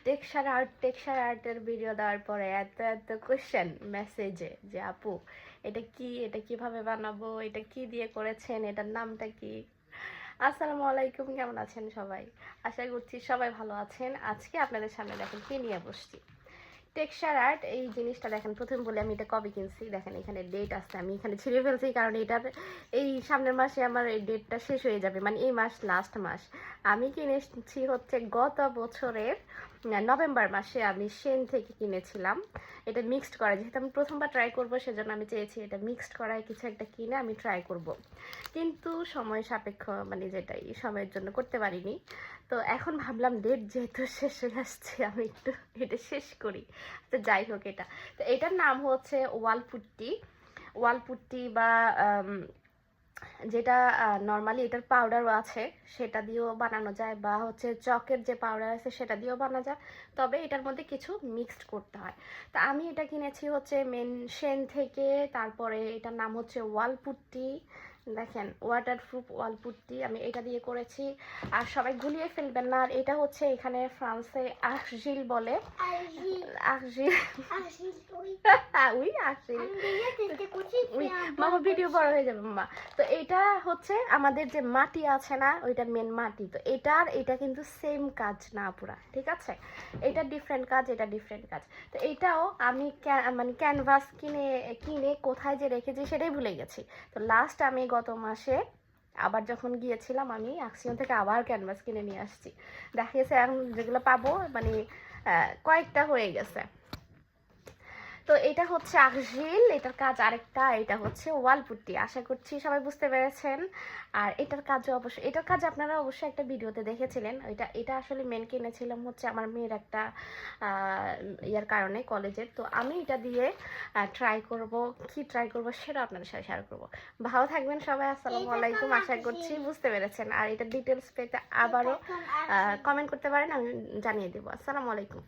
Texture আর্টের video দেওয়ার পরে এত এত কোশ্চেন মেসেজে যে আপু এটা কিভাবে বানাবো, এটা কি দিয়ে করেছেন, এটার নামটা কি। আসসালামু আলাইকুম, কেমন আছেন সবাই? আশা করছি সবাই ভালো আছেন। আজকে আপনাদের সামনে দেখেন কি নিয়ে বসছি। টেক্সচার আর্ট এই জিনিসটা দেখেন, প্রথম বলে আমি এটা কবে কিনছি দেখেন, এখানে ডেট আছে, আমি এখানে ছিঁড়ে ফেলছি কারণ এটার এই সামনের মাসে আমার এই ডেটটা শেষ হয়ে যাবে, মানে এই মাস লাস্ট মাস। আমি কিনেছি হচ্ছে গত বছরের নভেম্বর মাসে, আমি সেন থেকে কিনেছিলাম। এটা মিক্সড করা, যেহেতু আমি প্রথমবার ট্রাই করব সেজন্য আমি চেয়েছি এটা মিক্সড করায় কিছু একটা কিনে আমি ট্রাই করব, কিন্তু সময় সাপেক্ষ, মানে যেটাই সময়ের জন্য করতে পারিনি। তো এখন ভাবলাম ডেট যেহেতু শেষ হয়ে আসছে আমি একটু এটা শেষ করি। তো যাই হোক, তো এটার নাম হচ্ছে ওয়ালপুট্টি বা যেটা নর্মালি এটার পাউডারও আছে, সেটা দিয়েও বানানো যায়, বা হচ্ছে চকের যে পাউডার আছে সেটা দিয়েও বানানো যায়, তবে এটার মধ্যে কিছু মিক্সড করতে হয়। তা আমি এটা কিনেছি হচ্ছে মেনশেন থেকে। তারপরে এটার নাম হচ্ছে ওয়ালপুট্টি, দেখেন ওয়াটারপ্রুফ ওয়ালপুট্টি, আমি এটা দিয়ে করেছি। আর সবাই গুলিয়ে ফেলবেন না, আর এটা হচ্ছে এখানে ফ্রান্সে আরজিল বলে। আরজিল উই আরজিল উই মামা, ভিডিও বড় হয়ে যাবে মামা। তো এটা হচ্ছে আমাদের যে মাটি আছে না, ওইটা মেন মাটি। তো এটা কিন্তু সেম কাজ না পুরা, ঠিক আছে? এটা ডিফারেন্ট কাজ, এটা ডিফারেন্ট কাজ। তো এটাও আমি মানে ক্যানভাস কিনে কোথায় যে রেখেছি সেটাই ভুলে গেছি। তো লাস্ট আমি গত মাসে আবার যখন গিয়েছিলাম, আমি অ্যাকশন থেকে আবার ক্যানভাস কিনে নিয়ে আসছি। দেখা গেছে এখন যেগুলো পাবো মানে কয়েকটা হয়ে গেছে। তো এটা হচ্ছে আরজিল, এটার কাজ আরেকটা, এটা হচ্ছে ওয়ালপুট্টি। আশা করছি সবাই বুঝতে পেরেছেন। আর এটার কাজ আপনারা অবশ্যই একটা ভিডিওতে দেখেছিলেন। এটা আসলে মেন কিনেছিলাম হচ্ছে আমার মেয়ের একটা ইয়ার কারণে, কলেজের। তো আমি এটা দিয়ে ট্রাই করব সেটা আপনাদের সাথে শেয়ার করব। ভালো থাকবেন সবাই, আসসালামু আলাইকুম। আশা করছি বুঝতে পেরেছেন। আর এটা ডিটেলস পেতে আবারও কমেন্ট করতে পারেন, আমি জানিয়ে দেবো। আসসালামু আলাইকুম।